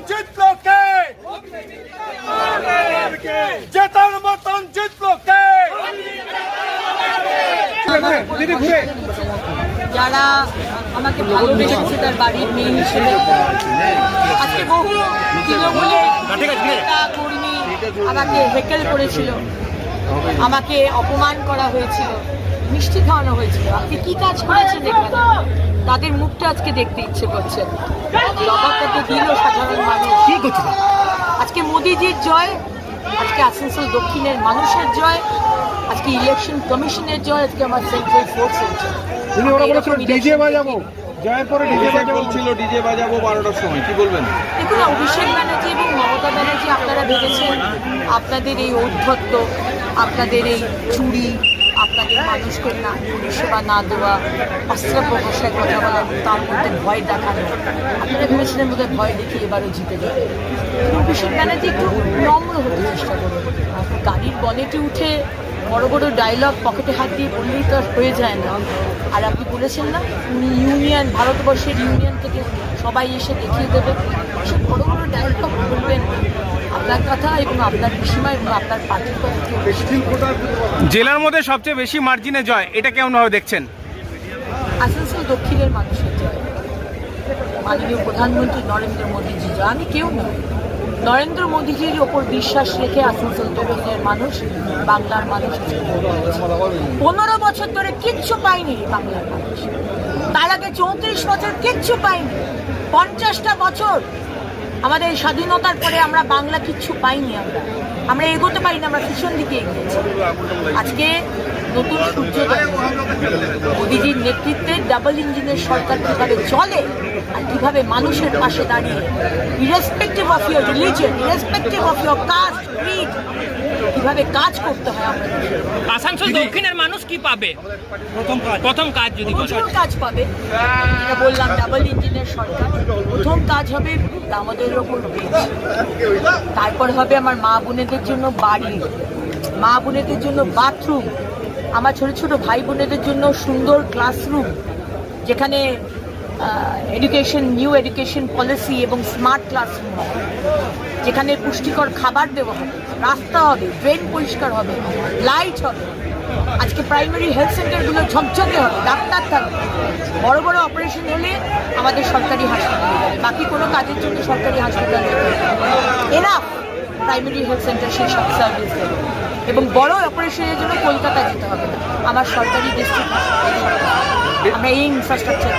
জিতলো কে? জেতার মতন জিতলো কে? যারা আমাকে ভালোবেসেছে তার বাড়ির মেয়ে হিসেবে, আজকে বহু তৃণমূলের নেতা কর্মী আমাকে হেকেল করেছিল, আমাকে অপমান করা হয়েছিল, মিষ্টি খাওয়ানো হয়েছিল। আপনি কি কাজ করেছেন এখানে? তাদের মুখটা আজকে দেখতে ইচ্ছে করছে। জবাবটা দিল সাধারণ মানুষ। আজকে মোদিজির জয়, আজকে আসানসোল দক্ষিণের মানুষের জয়, আজকে ইলেকশন কমিশনের জয়, আজকে আমার সেন্ট্রাল ফোর্সের জয়। ডিজে বাজাবো, জয়ের পরে ডিজে বাজাবো ছিল, ডিজে বাজাবো 12টার সময়, কি বলবেন? দেখুন, অভিষেক ব্যানার্জি এবং মমতা ব্যানার্জি আপনারা ভেবেছেন আপনাদের এই ঔদ্ধত্য, আপনাদের এই চুরি, আপনাদের মানুষকে না পরিষেবা না দেওয়া, অস্ত্র ভাষায় কথা বলা, তার মধ্যে ভয় দেখানো, আপনারা ভেবেছিলেন বোধহয় ভয় দেখিয়ে এবারও জিতে যাবে। অভিষেক ব্যানার্জি একটু নম্র হতে চেষ্টা করুন। গাড়ির বনেটে উঠে বড় বড় ডায়লগ পকেটে হাত দিয়ে বললেই তো আর হয়ে যায় না। আর আপনি বলেছেন না উনি ইউনিয়ন, ভারতবর্ষের ইউনিয়ন থেকে সবাই এসে দেখিয়ে দেবে, সে বড় বড় ডায়লগ বলবেন। আপনার কথা এবং আপনার পিসিমা এবং আপনার পার্টির কথা। জেলার মধ্যে সবচেয়ে বেশি মার্জিনে জয়, এটা কেমনভাবে দেখছেন? আসানসোল দক্ষিণের মানুষের জয়, মাননীয় প্রধানমন্ত্রী নরেন্দ্র মোদীজি জয়। আমি কেউ নয়, নরেন্দ্র মোদীজির ওপর বিশ্বাস রেখে আসানসোল দক্ষিণের মানুষ, বাংলার মানুষ 15 বছর ধরে কিচ্ছু পায়নি বাংলার মানুষ। তার আগে 34 বছর কিচ্ছু পাইনি। 50টা বছর আমাদের স্বাধীনতার পরে আমরা বাংলা কিচ্ছু পাইনি। আমরা এগোতে পারি না, আমরা পিছন দিকে এগিয়েছি। আজকে নতুন সূর্যোদয়, মোদীজির নেতৃত্বে ডাবল ইঞ্জিনের সরকার কীভাবে চলে আর কীভাবে মানুষের পাশে দাঁড়িয়ে, irrespective of your religion, irrespective of your caste, creed, কিভাবে কাজ করতে হয় আমরা। আসানসোল দক্ষিণের মানুষ কি পাবে? প্রথম কাজ যদি প্রচুর কাজ পাবে, যেটা বললাম, ডাবল ইঞ্জিনের সরকার। প্রথম কাজ হবে দামোদরের ওপর ব্রিজ, তারপর হবে আমার মা বোনেদের জন্য বাড়ি, মা বোনেদের জন্য বাথরুম, আমার ছোট ছোট ভাই বোনেদের জন্য সুন্দর ক্লাসরুম, যেখানে এডুকেশন, নিউ এডুকেশন পলিসি এবং স্মার্ট ক্লাসরুম হবে, যেখানে পুষ্টিকর খাবার দেওয়া হবে, রাস্তা হবে, ড্রেন পরিষ্কার হবে, লাইট হবে। আজকে প্রাইমারি হেলথ সেন্টারগুলো ঝকঝকে হবে, ডাক্তার থাকবে। বড় বড় অপারেশন হলে আমাদের সরকারি হাসপাতালে যাবে, বাকি কোনো কাজের জন্য সরকারি হাসপাতালে এনাফ প্রাইমারি হেলথ সেন্টার সেই সব সার্ভিস দেবে। এবং বড় অপারেশনের জন্য কলকাতা যেতে হবে না, আমার সরকারি ডিস্ট্রিক্ট হাসপাতালে আমরা এই ইনফ্রাস্ট্রাকচার।